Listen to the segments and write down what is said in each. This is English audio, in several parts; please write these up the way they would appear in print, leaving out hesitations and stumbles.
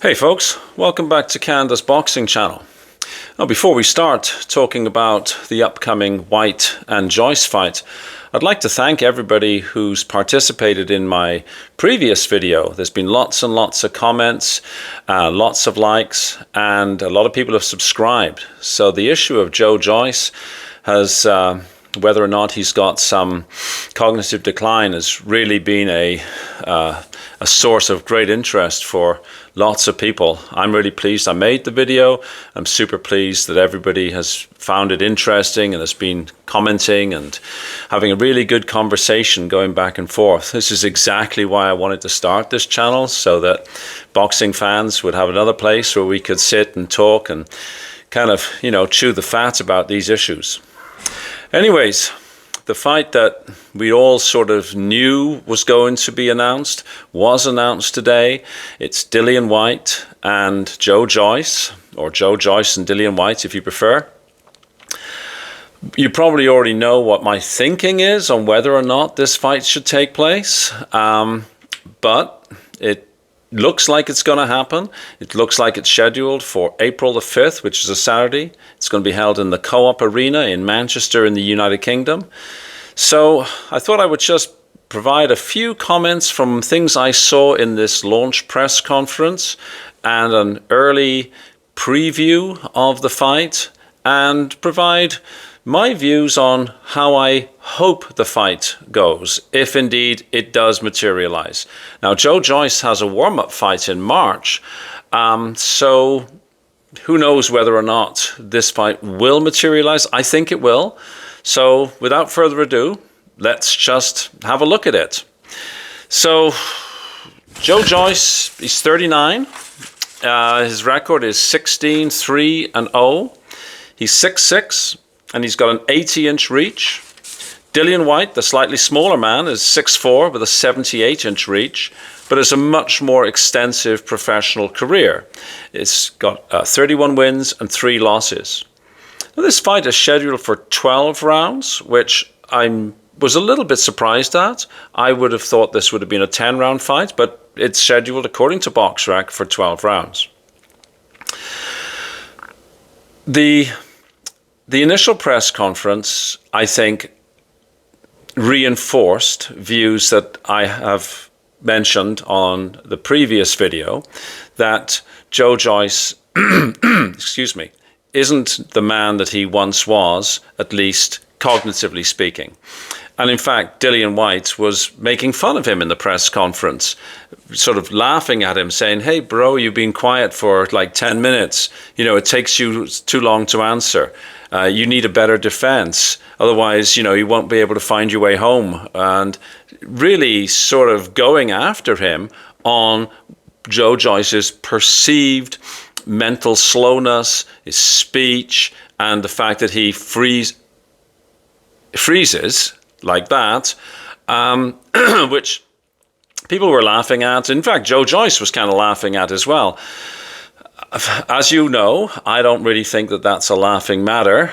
Hey folks, welcome back to Canada's Boxing Channel. Now before we start talking about the upcoming Whyte and Joyce fight, I'd like to thank everybody who's participated in my previous video. There's been lots and lots of comments, lots of likes, and a lot of people have subscribed. So the issue of Joyce has, whether or not he's got some cognitive decline, has really been a source of great interest for lots of people. I'm really pleased I made the video. I'm super pleased that everybody has found it interesting and has been commenting and having a really good conversation going back and forth. This is exactly why I wanted to start this channel, so that boxing fans would have another place where we could sit and talk and kind of, chew the fat about these issues. Anyways, the fight that we all sort of knew was going to be announced was announced today. It's Dillian Whyte and Joyce, or Joyce and Dillian Whyte if you prefer. You probably already know what my thinking is on whether or not this fight should take place, but it looks like it's going to happen. It looks like it's scheduled for April the 5th, which is a Saturday. It's going to be held in the Co-op Arena in Manchester in the United Kingdom. So I thought I would just provide a few comments from things I saw in this launch press conference and an early preview of the fight, and provide my views on how I hope the fight goes, if indeed it does materialize. Now, Joyce has a warm-up fight in March, so who knows whether or not this fight will materialize. I think it will. So without further ado, let's just have a look at it. So Joyce, he's 39. His record is 16-3-0. He's 6'6", and he's got an 80-inch reach. Dillian Whyte, the slightly smaller man, is 6'4", with a 78-inch reach, but has a much more extensive professional career. It's got 31 wins and 3 losses. Now, this fight is scheduled for 12 rounds, which I was a little bit surprised at. I would have thought this would have been a 10-round fight, but it's scheduled, according to BoxRec, for 12 rounds. The initial press conference, I think, reinforced views that I have mentioned on the previous video, that Joyce excuse me, isn't the man that he once was, at least cognitively speaking. And in fact, Dillian Whyte was making fun of him in the press conference, sort of laughing at him, saying, "Hey, bro, you've been quiet for like 10 minutes. It takes you too long to answer. You need a better defense. Otherwise, you won't be able to find your way home." And really sort of going after him on Joyce's perceived mental slowness, his speech, and the fact that he freezes like that, which people were laughing at. In fact, Joyce was kind of laughing at as well. As you know, I don't really think that that's a laughing matter,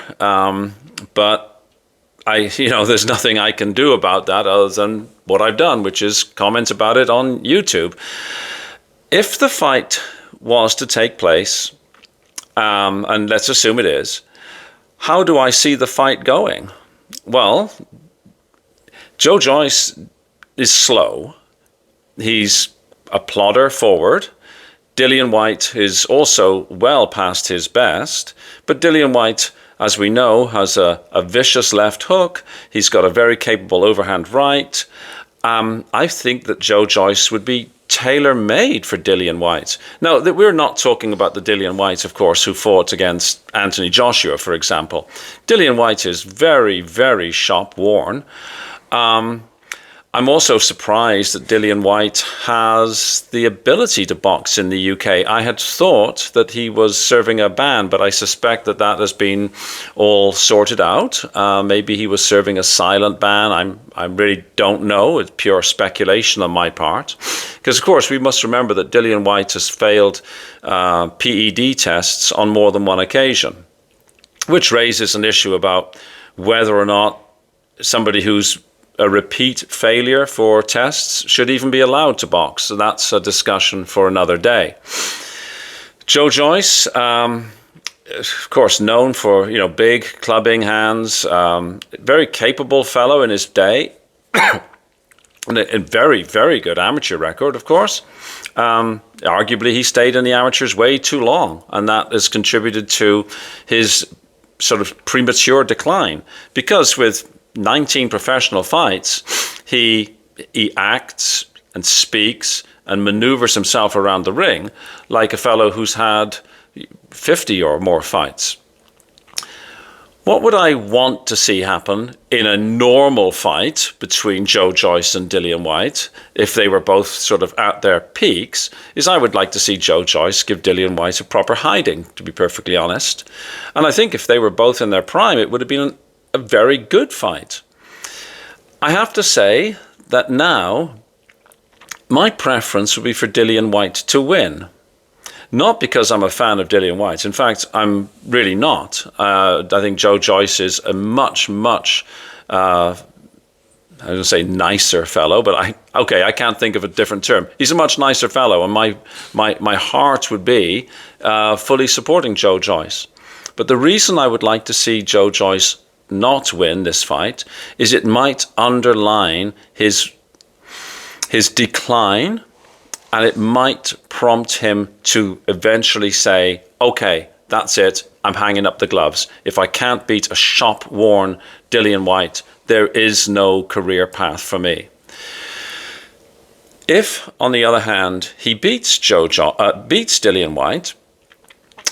but there's nothing I can do about that other than what I've done, which is comment about it on YouTube. If the fight was to take place, and let's assume it is, how do I see the fight going? Well, Joyce is slow. He's a plodder forward. Dillian Whyte is also well past his best, but Dillian Whyte, as we know, has a vicious left hook. He's got a very capable overhand right. I think that Joyce would be tailor-made for Dillian Whyte. Now, we're not talking about the Dillian Whyte, of course, who fought against Anthony Joshua, for example. Dillian Whyte is very, very shop-worn. I'm also surprised that Dillian Whyte has the ability to box in the UK. I had thought that he was serving a ban, but I suspect that has been all sorted out. Maybe he was serving a silent ban. I really don't know. It's pure speculation on my part. Because, of course, we must remember that Dillian Whyte has failed PED tests on more than one occasion, which raises an issue about whether or not somebody who's a repeat failure for tests should even be allowed to box. So that's a discussion for another day. Joe Joyce, of course, known for big clubbing hands, very capable fellow in his day, and a very, very good amateur record, of course. Arguably, he stayed in the amateurs way too long, and that has contributed to his sort of premature decline. Because with 19 professional fights, he acts and speaks and maneuvers himself around the ring like a fellow who's had 50 or more fights. What would I want to see happen in a normal fight between Joe Joyce and Dillian Whyte, if they were both sort of at their peaks, is I would like to see Joe Joyce give Dillian Whyte a proper hiding, to be perfectly honest. And I think if they were both in their prime, it would have been a very good fight. I have to say that now my preference would be for Dillian Whyte to win. Not because I'm a fan of Dillian Whyte. In fact, I'm really not. I think Joe Joyce is a much, I don't say nicer fellow, but I can't think of a different term. He's a much nicer fellow, and my heart would be fully supporting Joe Joyce. But the reason I would like to see Joe Joyce not win this fight is it might underline his decline, and it might prompt him to eventually say, okay, that's it, I'm hanging up the gloves. If I can't beat a shop-worn Dillian Whyte, there is no career path for me. If, on the other hand, he beats Dillian Whyte,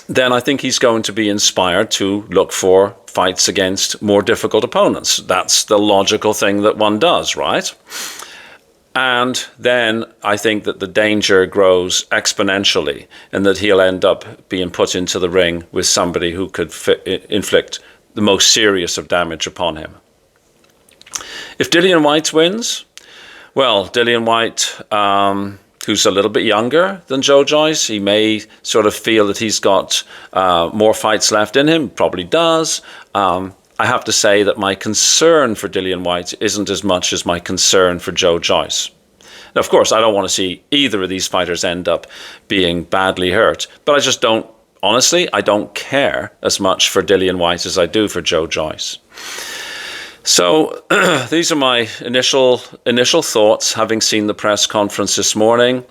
then I think he's going to be inspired to look for fights against more difficult opponents. That's the logical thing that one does, right? And then I think that the danger grows exponentially, and that he'll end up being put into the ring with somebody who could inflict the most serious of damage upon him. If Dillian Whyte wins, well, Dillian Whyte, who's a little bit younger than Joe Joyce, he may sort of feel that he's got more fights left in him, probably does. I have to say that my concern for Dillian Whyte isn't as much as my concern for Joe Joyce. Now, of course, I don't want to see either of these fighters end up being badly hurt, but I just don't, honestly, I don't care as much for Dillian Whyte as I do for Joe Joyce. So these are my initial thoughts, having seen the press conference this morning.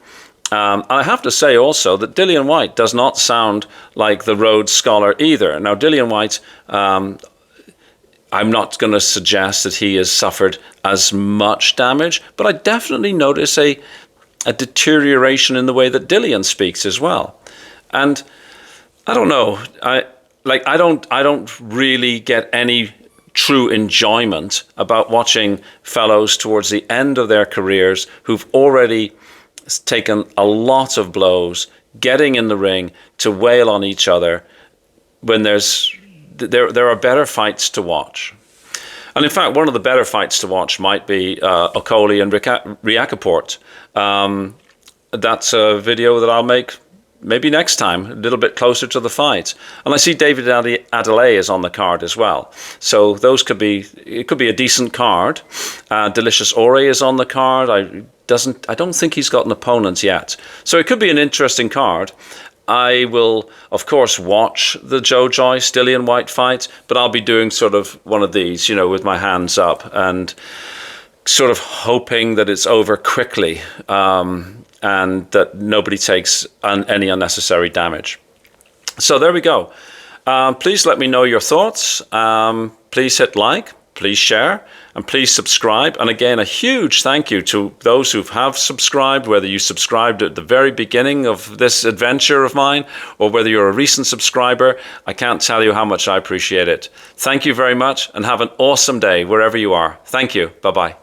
I have to say also that Dillian Whyte does not sound like the Rhodes Scholar either. Now, Dillian Whyte, I'm not going to suggest that he has suffered as much damage, but I definitely notice a deterioration in the way that Dillian speaks as well. And I don't know, I don't really get any true enjoyment about watching fellows towards the end of their careers who've already taken a lot of blows, getting in the ring to wail on each other when there are better fights to watch. And in fact, one of the better fights to watch might be Okoli and Riakaport. That's a video that I'll make maybe next time, a little bit closer to the fight. And I see David Adelaide is on the card as well. So it could be a decent card. Delicious Ore is on the card. I don't think he's got an opponent yet. So it could be an interesting card. I will, of course, watch the Joe Joyce Dillian Whyte fight, but I'll be doing sort of one of these, with my hands up and sort of hoping that it's over quickly, and that nobody takes any unnecessary damage. So there we go. Please let me know your thoughts. Please hit like, please share, and please subscribe. And again, a huge thank you to those who have subscribed, whether you subscribed at the very beginning of this adventure of mine, or whether you're a recent subscriber. I can't tell you how much I appreciate it. Thank you very much, and have an awesome day wherever you are. Thank you. Bye-bye.